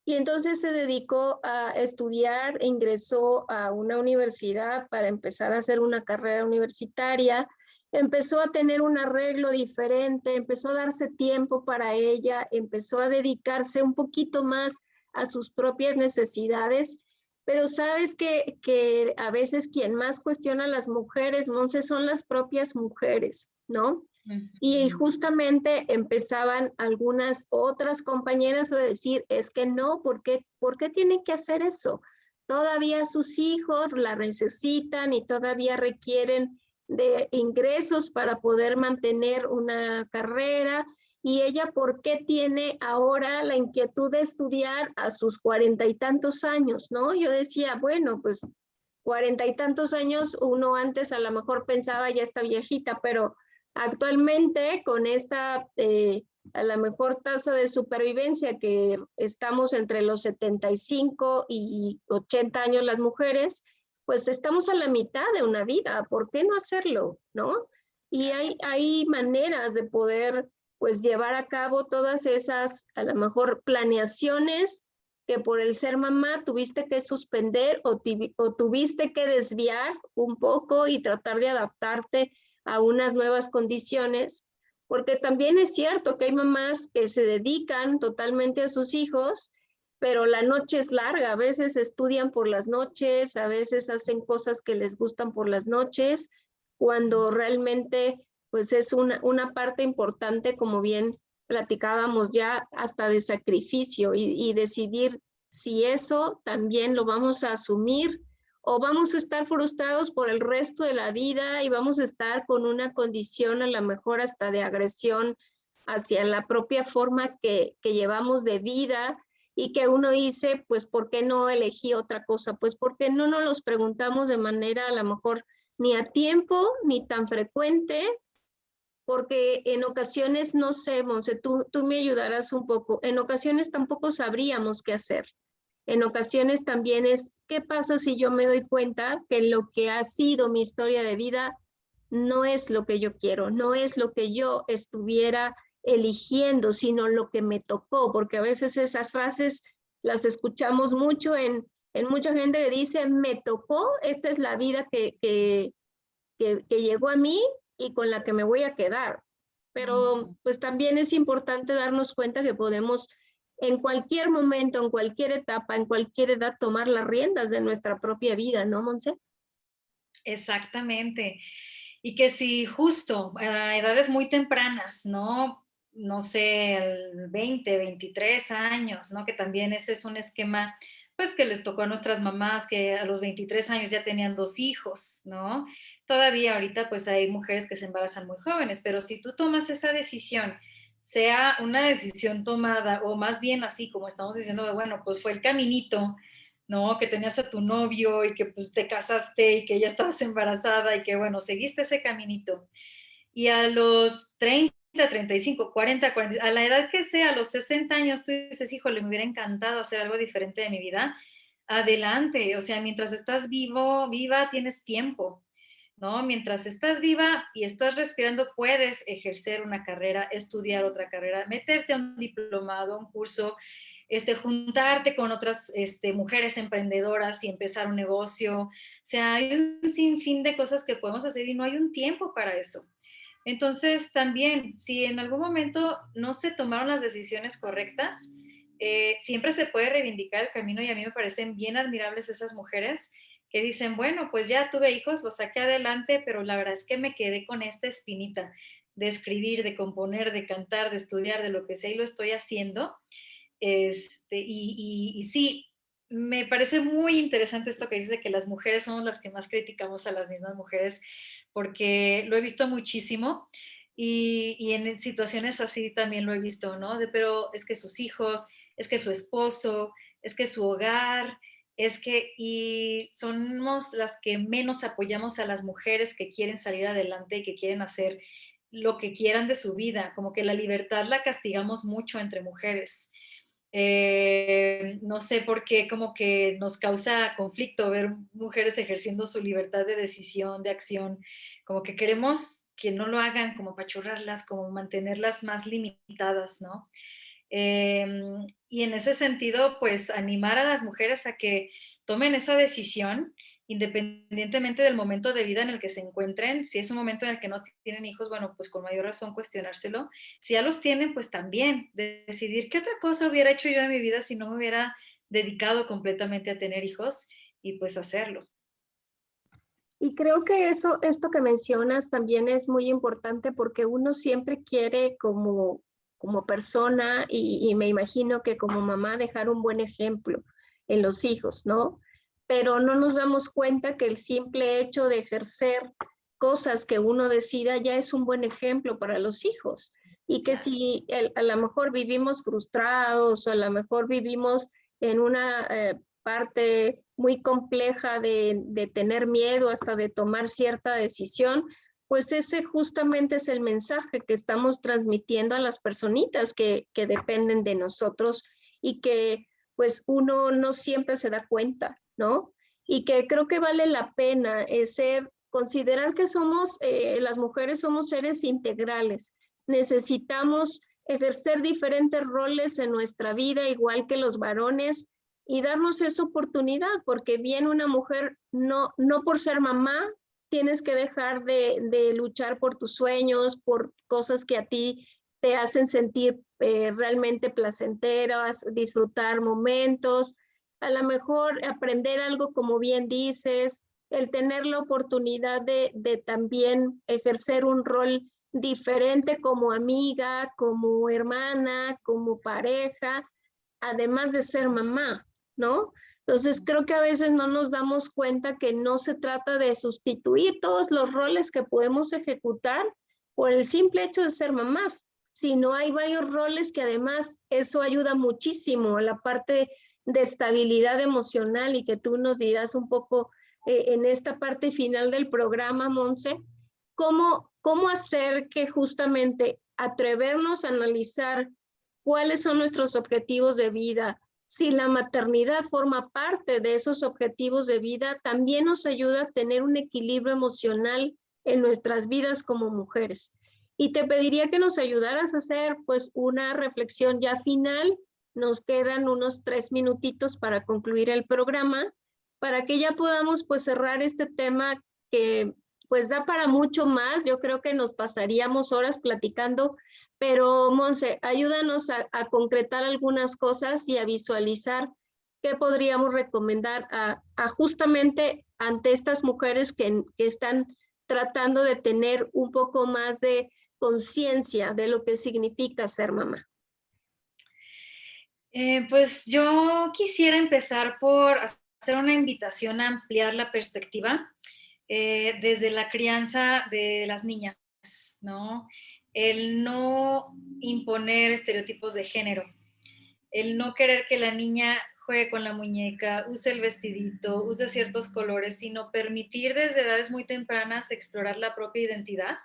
Y entonces se dedicó a estudiar e ingresó a una universidad para empezar a hacer una carrera universitaria. Empezó a tener un arreglo diferente, empezó a darse tiempo para ella, empezó a dedicarse un poquito más a sus propias necesidades. Pero sabes que a veces quien más cuestiona a las mujeres, Monse, son las propias mujeres, ¿no? Y justamente empezaban algunas otras compañeras a decir, es que no, por qué tienen que hacer eso? Todavía sus hijos la necesitan y todavía requieren de ingresos para poder mantener una carrera. Y ella, ¿por qué tiene ahora la inquietud de estudiar a sus 40 y tantos años, no? Yo decía, bueno, pues 40 y tantos años, uno antes a lo mejor pensaba ya está viejita, pero actualmente, con esta a la mejor tasa de supervivencia que estamos entre los 75 y 80 años las mujeres, pues estamos a la mitad de una vida. ¿Por qué no hacerlo? ¿No? Y hay maneras de poder pues llevar a cabo todas esas, a lo mejor, planeaciones que por el ser mamá tuviste que suspender o tuviste que desviar un poco y tratar de adaptarte a unas nuevas condiciones, porque también es cierto que hay mamás que se dedican totalmente a sus hijos, pero la noche es larga, a veces estudian por las noches, a veces hacen cosas que les gustan por las noches, cuando realmente pues es una parte importante, como bien platicábamos ya, hasta de sacrificio y decidir si eso también lo vamos a asumir o vamos a estar frustrados por el resto de la vida y vamos a estar con una condición a lo mejor hasta de agresión hacia la propia forma que llevamos de vida y que uno dice, pues, ¿por qué no elegí otra cosa? Pues porque no nos los preguntamos de manera a lo mejor ni a tiempo, ni tan frecuente, porque en ocasiones, no sé, Monse, tú me ayudarás un poco, en ocasiones tampoco sabríamos qué hacer. En ocasiones también es, ¿qué pasa si yo me doy cuenta que lo que ha sido mi historia de vida no es lo que yo quiero, no es lo que yo estuviera eligiendo, sino lo que me tocó? Porque a veces esas frases las escuchamos mucho en mucha gente que dice, me tocó, esta es la vida que llegó a mí y con la que me voy a quedar. Pero pues también es importante darnos cuenta que podemos en cualquier momento, en cualquier etapa, en cualquier edad, tomar las riendas de nuestra propia vida, ¿no, Monse? Exactamente. Y que si justo a edades muy tempranas, ¿no? No sé, 20, 23 años, ¿no? Que también ese es un esquema, pues que les tocó a nuestras mamás, que a los 23 años ya tenían 2 hijos, ¿no? Todavía ahorita pues hay mujeres que se embarazan muy jóvenes, pero si tú tomas esa decisión, sea una decisión tomada, o más bien así como estamos diciendo, bueno, pues fue el caminito, ¿no? Que tenías a tu novio y que pues te casaste y que ya estabas embarazada y que bueno, seguiste ese caminito. Y a los 35, 40, a la edad que sea, a los 60 años, tú dices, híjole, me hubiera encantado hacer algo diferente de mi vida. Adelante, o sea, mientras estás vivo, viva, tienes tiempo, ¿no? Mientras estás viva y estás respirando, puedes ejercer una carrera, estudiar otra carrera, meterte a un diplomado, un curso, juntarte con otras mujeres emprendedoras y empezar un negocio. O sea, hay un sinfín de cosas que podemos hacer y no hay un tiempo para eso. Entonces, también, si en algún momento no se tomaron las decisiones correctas, siempre se puede reivindicar el camino y a mí me parecen bien admirables esas mujeres que dicen, bueno, pues ya tuve hijos, los saqué adelante, pero la verdad es que me quedé con esta espinita de escribir, de componer, de cantar, de estudiar, de lo que sea y lo estoy haciendo. Y sí, me parece muy interesante esto que dices de que las mujeres somos las que más criticamos a las mismas mujeres, porque lo he visto muchísimo y en situaciones así también lo he visto, ¿no? Pero es que sus hijos, es que su esposo, es que su hogar, y somos las que menos apoyamos a las mujeres que quieren salir adelante y que quieren hacer lo que quieran de su vida, como que la libertad la castigamos mucho entre mujeres. No sé por qué como que nos causa conflicto ver mujeres ejerciendo su libertad de decisión, de acción, como que queremos que no lo hagan, como apachurrarlas, como mantenerlas más limitadas, ¿no? Y en ese sentido, pues animar a las mujeres a que tomen esa decisión, independientemente del momento de vida en el que se encuentren. Si es un momento en el que no tienen hijos, bueno, pues con mayor razón cuestionárselo. Si ya los tienen, pues también decidir qué otra cosa hubiera hecho yo en mi vida si no me hubiera dedicado completamente a tener hijos y pues hacerlo. Y creo que esto que mencionas también es muy importante porque uno siempre quiere como persona y me imagino que como mamá dejar un buen ejemplo en los hijos, ¿no? Pero no nos damos cuenta que el simple hecho de ejercer cosas que uno decida ya es un buen ejemplo para los hijos. Y que si a lo mejor vivimos frustrados o a lo mejor vivimos en una parte muy compleja de tener miedo hasta de tomar cierta decisión, pues ese justamente es el mensaje que estamos transmitiendo a las personitas que dependen de nosotros y que pues uno no siempre se da cuenta, ¿no? Y que creo que vale la pena considerar que las mujeres somos seres integrales. Necesitamos ejercer diferentes roles en nuestra vida, igual que los varones, y darnos esa oportunidad, porque bien una mujer, no por ser mamá, tienes que dejar de luchar por tus sueños, por cosas que a ti te hacen sentir realmente placenteras, disfrutar momentos, a lo mejor aprender algo como bien dices, el tener la oportunidad de también ejercer un rol diferente como amiga, como hermana, como pareja, además de ser mamá, ¿no? Entonces creo que a veces no nos damos cuenta que no se trata de sustituir todos los roles que podemos ejecutar por el simple hecho de ser mamás, sino hay varios roles que además eso ayuda muchísimo a la parte de estabilidad emocional y que tú nos dirás un poco en esta parte final del programa, Monse, cómo hacer que justamente atrevernos a analizar cuáles son nuestros objetivos de vida. Si la maternidad forma parte de esos objetivos de vida, también nos ayuda a tener un equilibrio emocional en nuestras vidas como mujeres. Y te pediría que nos ayudaras a hacer pues una reflexión ya final. Nos quedan unos 3 minutitos para concluir el programa, para que ya podamos pues cerrar este tema que pues da para mucho más. Yo creo que nos pasaríamos horas platicando, pero Monse, ayúdanos a concretar algunas cosas y a visualizar qué podríamos recomendar a justamente ante estas mujeres que están tratando de tener un poco más de conciencia de lo que significa ser mamá. Pues yo quisiera empezar por hacer una invitación a ampliar la perspectiva. desde la crianza de las niñas, ¿no? El no imponer estereotipos de género, el no querer que la niña juegue con la muñeca, use el vestidito, use ciertos colores, sino permitir desde edades muy tempranas explorar la propia identidad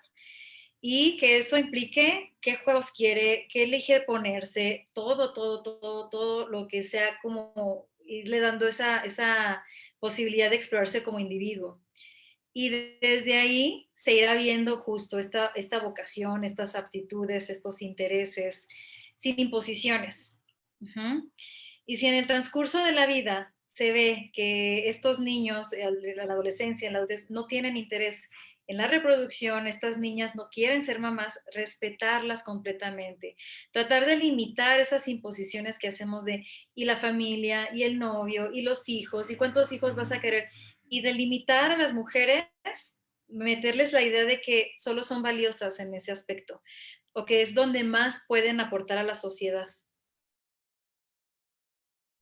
y que eso implique qué juegos quiere, qué elige ponerse, todo lo que sea como irle dando esa posibilidad de explorarse como individuo. Y desde ahí se irá viendo justo esta vocación, estas aptitudes, estos intereses, sin imposiciones. Uh-huh. Y si en el transcurso de la vida se ve que estos niños, en la adolescencia, en la adultez, no tienen interés en la reproducción, estas niñas no quieren ser mamás, respetarlas completamente, tratar de limitar esas imposiciones que hacemos de y la familia, y el novio, y los hijos, y cuántos hijos vas a querer, y de limitar a las mujeres, meterles la idea de que solo son valiosas en ese aspecto, o que es donde más pueden aportar a la sociedad,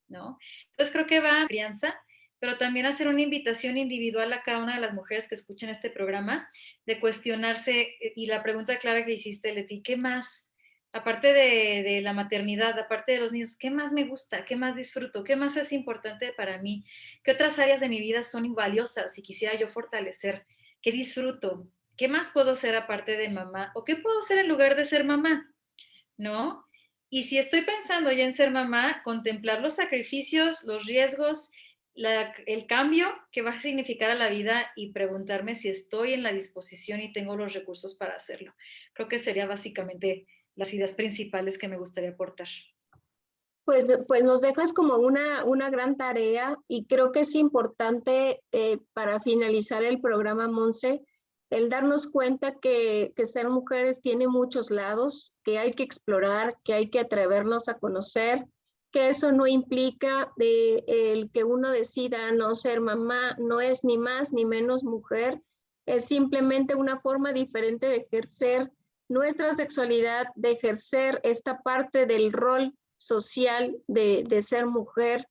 ¿no? Entonces creo que va a crianza, pero también hacer una invitación individual a cada una de las mujeres que escuchen este programa, de cuestionarse, y la pregunta clave que hiciste, Leti, ¿qué más? Aparte de la maternidad, aparte de los niños, ¿qué más me gusta? ¿Qué más disfruto? ¿Qué más es importante para mí? ¿Qué otras áreas de mi vida son valiosas y quisiera yo fortalecer? ¿Qué disfruto? ¿Qué más puedo ser aparte de mamá? ¿O qué puedo ser en lugar de ser mamá? ¿No? Y si estoy pensando ya en ser mamá, contemplar los sacrificios, los riesgos, el cambio que va a significar a la vida y preguntarme si estoy en la disposición y tengo los recursos para hacerlo. Creo que sería básicamente las ideas principales que me gustaría aportar. Pues nos dejas como una gran tarea y creo que es importante para finalizar el programa, Monse, el darnos cuenta que ser mujeres tiene muchos lados, que hay que explorar, que hay que atrevernos a conocer, que eso no implica el que uno decida no ser mamá, no es ni más ni menos mujer, es simplemente una forma diferente de ejercer nuestra sexualidad, de ejercer esta parte del rol social de ser mujer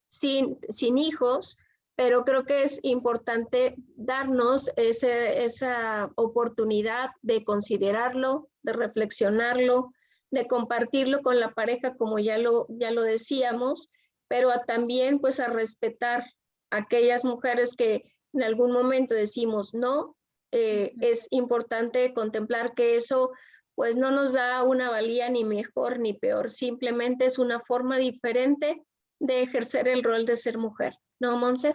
sin hijos, pero creo que es importante darnos esa oportunidad de considerarlo, de reflexionarlo, de compartirlo con la pareja, como ya lo decíamos, pero también pues a respetar a aquellas mujeres que en algún momento decimos no. Es importante contemplar que eso pues no nos da una valía ni mejor ni peor, simplemente es una forma diferente de ejercer el rol de ser mujer. ¿No, Monse?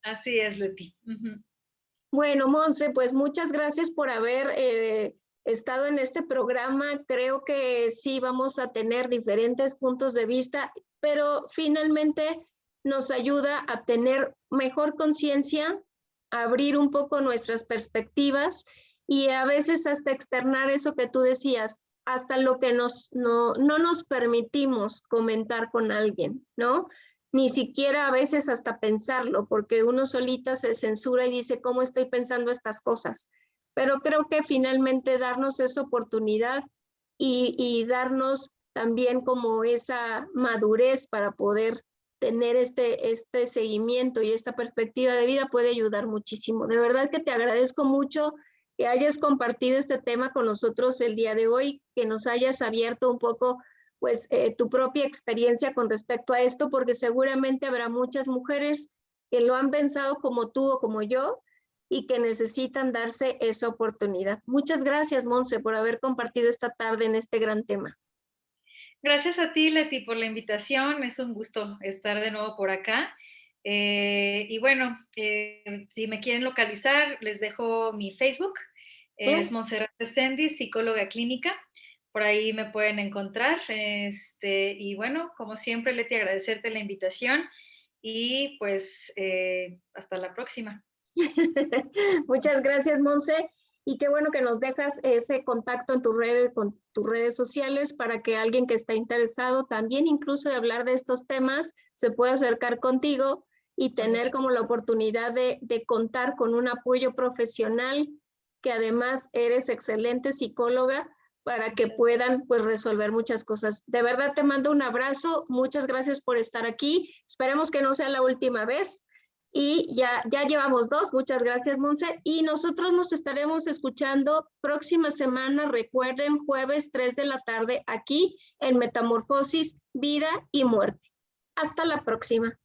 Así es, Leti. Uh-huh. Bueno, Monse, pues muchas gracias por haber estado en este programa. Creo que sí vamos a tener diferentes puntos de vista, pero finalmente nos ayuda a tener mejor conciencia, a abrir un poco nuestras perspectivas y a veces hasta externar eso que tú decías, hasta lo que no nos permitimos comentar con alguien, ¿no? Ni siquiera a veces hasta pensarlo, porque uno solita se censura y dice, ¿cómo estoy pensando estas cosas? Pero creo que finalmente darnos esa oportunidad y darnos también como esa madurez para poder tener este seguimiento y esta perspectiva de vida puede ayudar muchísimo. De verdad que te agradezco mucho que hayas compartido este tema con nosotros el día de hoy, que nos hayas abierto un poco pues tu propia experiencia con respecto a esto, porque seguramente habrá muchas mujeres que lo han pensado como tú o como yo y que necesitan darse esa oportunidad. Muchas gracias, Monse, por haber compartido esta tarde en este gran tema. Gracias a ti, Leti, por la invitación. Es un gusto estar de nuevo por acá. Y bueno, si me quieren localizar, les dejo mi Facebook. Es Montserrat Resendy, psicóloga clínica. Por ahí me pueden encontrar. Y bueno, como siempre, Leti, agradecerte la invitación y pues hasta la próxima. Muchas gracias, Monse. Y qué bueno que nos dejas ese contacto en con tus redes sociales para que alguien que está interesado también incluso de hablar de estos temas se pueda acercar contigo y tener como la oportunidad de contar con un apoyo profesional, que además eres excelente psicóloga, para que puedan pues resolver muchas cosas. De verdad te mando un abrazo, muchas gracias por estar aquí. Esperemos que no sea la última vez. Y ya llevamos 2, muchas gracias, Monse. Y nosotros nos estaremos escuchando próxima semana, recuerden, jueves 3 de la tarde, aquí en Metamorfosis, Vida y Muerte. Hasta la próxima.